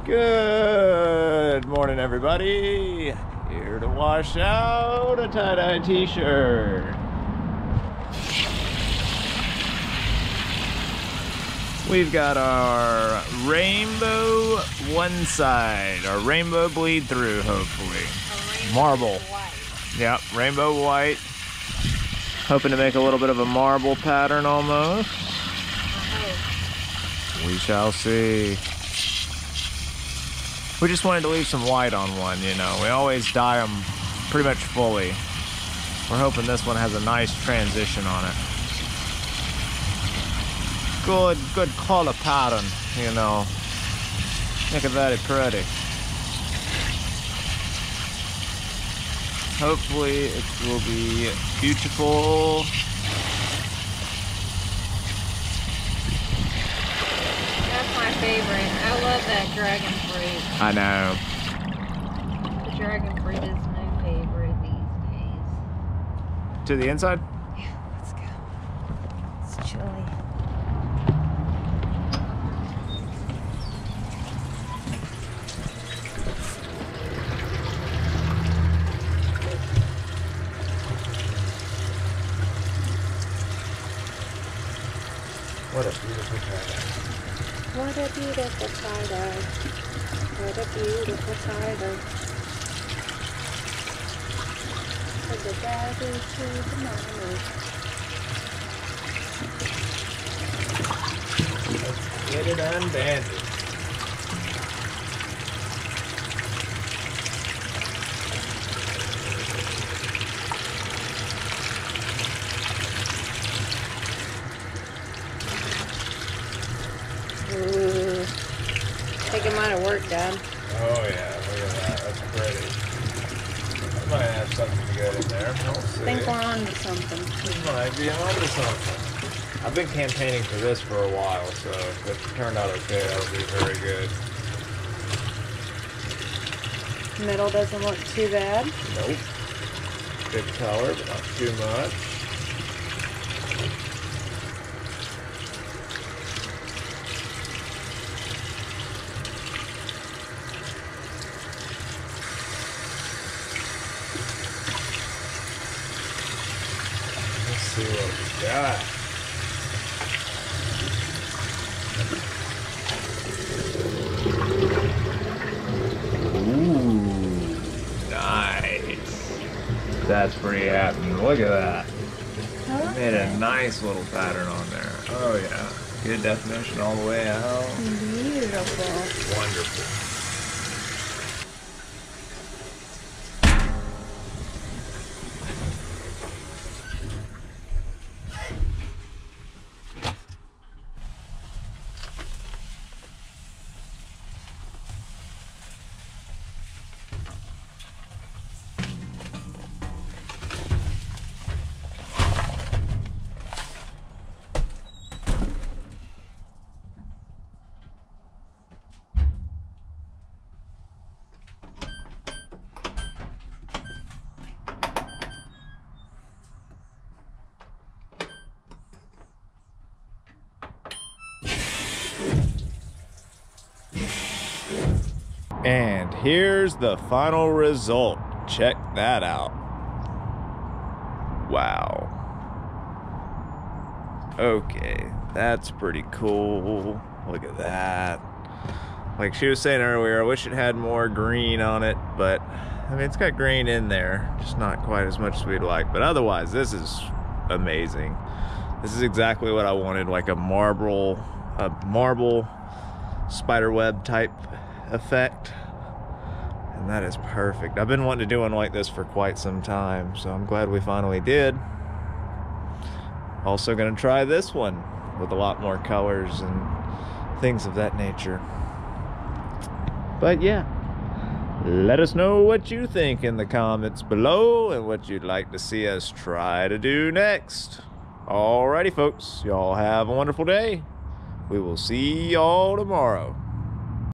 Good morning, everybody. Here to wash out a tie-dye t-shirt. We've got our rainbow one side, our rainbow bleed through, hopefully. Marble. White. Yep, rainbow white. Hoping to make a little bit of a marble pattern almost. We shall see. We just wanted to leave some white on one, you know. We always dye them pretty much fully. We're hoping this one has a nice transition on it. Good color pattern, you know. Make it very pretty. Hopefully it will be beautiful. That's my favorite. I love that dragon fruit. I know. The dragon fruit is my favorite these days. To the inside? Yeah, let's go. It's chilly. What a beautiful tie-dye. What a beautiful tie-dye. What a beautiful tie-dye. From the daddy to the mommy. Let's get it unbandaged. I think it might have worked, Dad. Oh yeah, look at that. That's pretty. I might have something good in there. We'll see. I think we're on to something. We might be on to something. I've been campaigning for this for a while, so if it turned out okay, that'll be very good. Middle doesn't look too bad. Nope. Good color, but not too much. See what we got. Ooh, nice. That's pretty happening. Look at that. Huh? Made a nice little pattern on there. Oh yeah. Good definition all the way out. Beautiful. Wonderful. And here's the final result. Check that out. Wow. Okay, that's pretty cool. Look at that. Like she was saying earlier, I wish it had more green on it, but I mean, it's got green in there, just not quite as much as we'd like. But otherwise, this is amazing. This is exactly what I wanted, like a marble spiderweb type effect, and that is perfect. I've been wanting to do one like this for quite some time, so I'm glad we finally did. Also gonna try this one with a lot more colors and things of that nature. But yeah, let us know what you think in the comments below and what you'd like to see us try to do next. Alrighty folks, y'all have a wonderful day. We will see y'all tomorrow.